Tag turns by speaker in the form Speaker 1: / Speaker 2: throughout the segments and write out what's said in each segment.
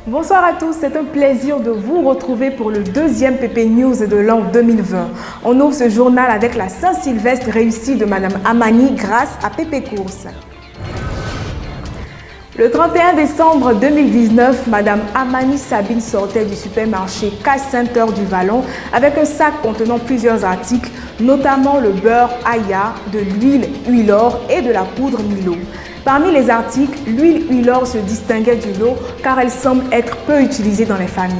Speaker 1: Bonsoir à tous, c'est un plaisir de vous retrouver pour le deuxième PP News de l'an 2020. On ouvre ce journal avec la Saint-Sylvestre réussie de Madame Amani grâce à PP Course. Le 31 décembre 2019, Madame Amani Sabine sortait du supermarché Cash Center du Vallon avec un sac contenant plusieurs articles, notamment le beurre Aya, de l'huile Huilor et de la poudre Milo. Parmi les articles, l'huile Huilor se distinguait du lot car elle semble être peu utilisée dans les familles.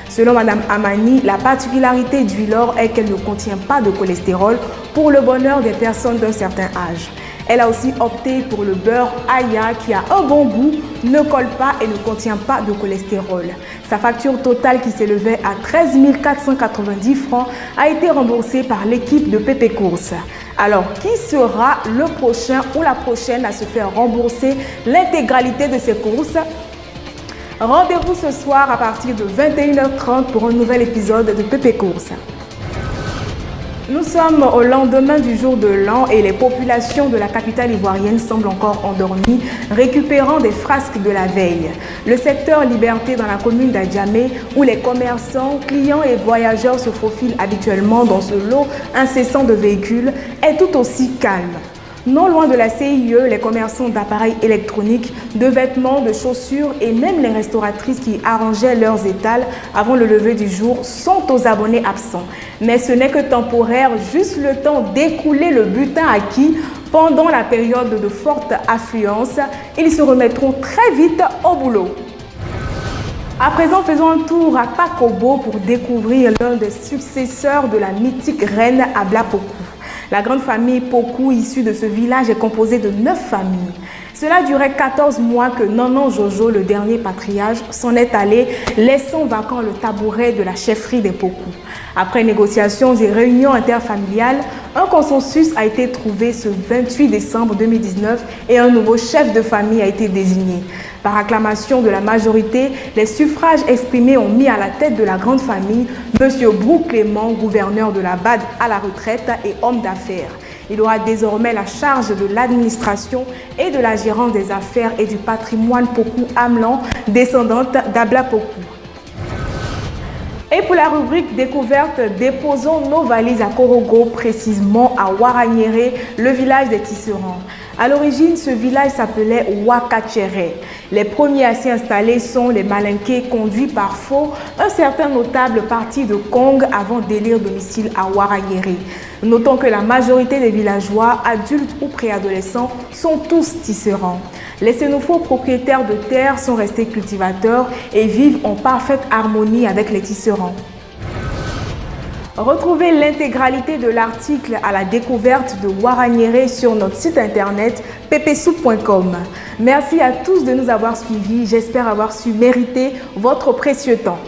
Speaker 1: Selon Madame Amani, la particularité d'Huilor est qu'elle ne contient pas de cholestérol pour le bonheur des personnes d'un certain âge. Elle a aussi opté pour le beurre Aya qui a un bon goût, ne colle pas et ne contient pas de cholestérol. Sa facture totale qui s'élevait à 13 490 francs a été remboursée par l'équipe de PP Course. Alors, qui sera le prochain ou la prochaine à se faire rembourser l'intégralité de ses courses? Rendez-vous ce soir à partir de 21h30 pour un nouvel épisode de PP Course. Nous sommes au lendemain du jour de l'an et les populations de la capitale ivoirienne semblent encore endormies, récupérant des frasques de la veille. Le secteur Liberté dans la commune d'Adjamé, où les commerçants, clients et voyageurs se faufilent habituellement dans ce lot incessant de véhicules, est tout aussi calme. Non loin de la CIE, les commerçants d'appareils électroniques, de vêtements, de chaussures et même les restauratrices qui arrangeaient leurs étals avant le lever du jour sont aux abonnés absents. Mais ce n'est que temporaire, juste le temps d'écouler le butin acquis pendant la période de forte affluence. Ils se remettront très vite au boulot. À présent, faisons un tour à Pakobo pour découvrir l'un des successeurs de la mythique reine Abla Pokou. La grande famille Pokou issue de ce village est composée de 9 familles. Cela durait 14 mois que Nanan Jojo, le dernier patriarche, s'en est allé, laissant vacant le tabouret de la chefferie des Pokou. Après négociations et réunions interfamiliales, un consensus a été trouvé ce 28 décembre 2019 et un nouveau chef de famille a été désigné. Par acclamation de la majorité, les suffrages exprimés ont mis à la tête de la grande famille M. Brou Clément, gouverneur de la BAD à la retraite et homme d'affaires. Il aura désormais la charge de l'administration et de la gérance des affaires et du patrimoine Pokou Amlan, descendante d'Abla Pokou. Et pour la rubrique découverte, déposons nos valises à Korogo, précisément à Ouaragneré, le village des tisserands. À l'origine, ce village s'appelait Ouakachere. Les premiers à s'y installer sont les Malinqués conduits par Faux, un certain notable parti de Kong avant d'élire domicile à Ouaragneré. Notons que la majorité des villageois, adultes ou préadolescents, sont tous tisserands. Les Sénoufos propriétaires de terres sont restés cultivateurs et vivent en parfaite harmonie avec les tisserands. Retrouvez l'intégralité de l'article à la découverte de Ouaragneré sur notre site internet ppsoup.com. Merci à tous de nous avoir suivis. J'espère avoir su mériter votre précieux temps.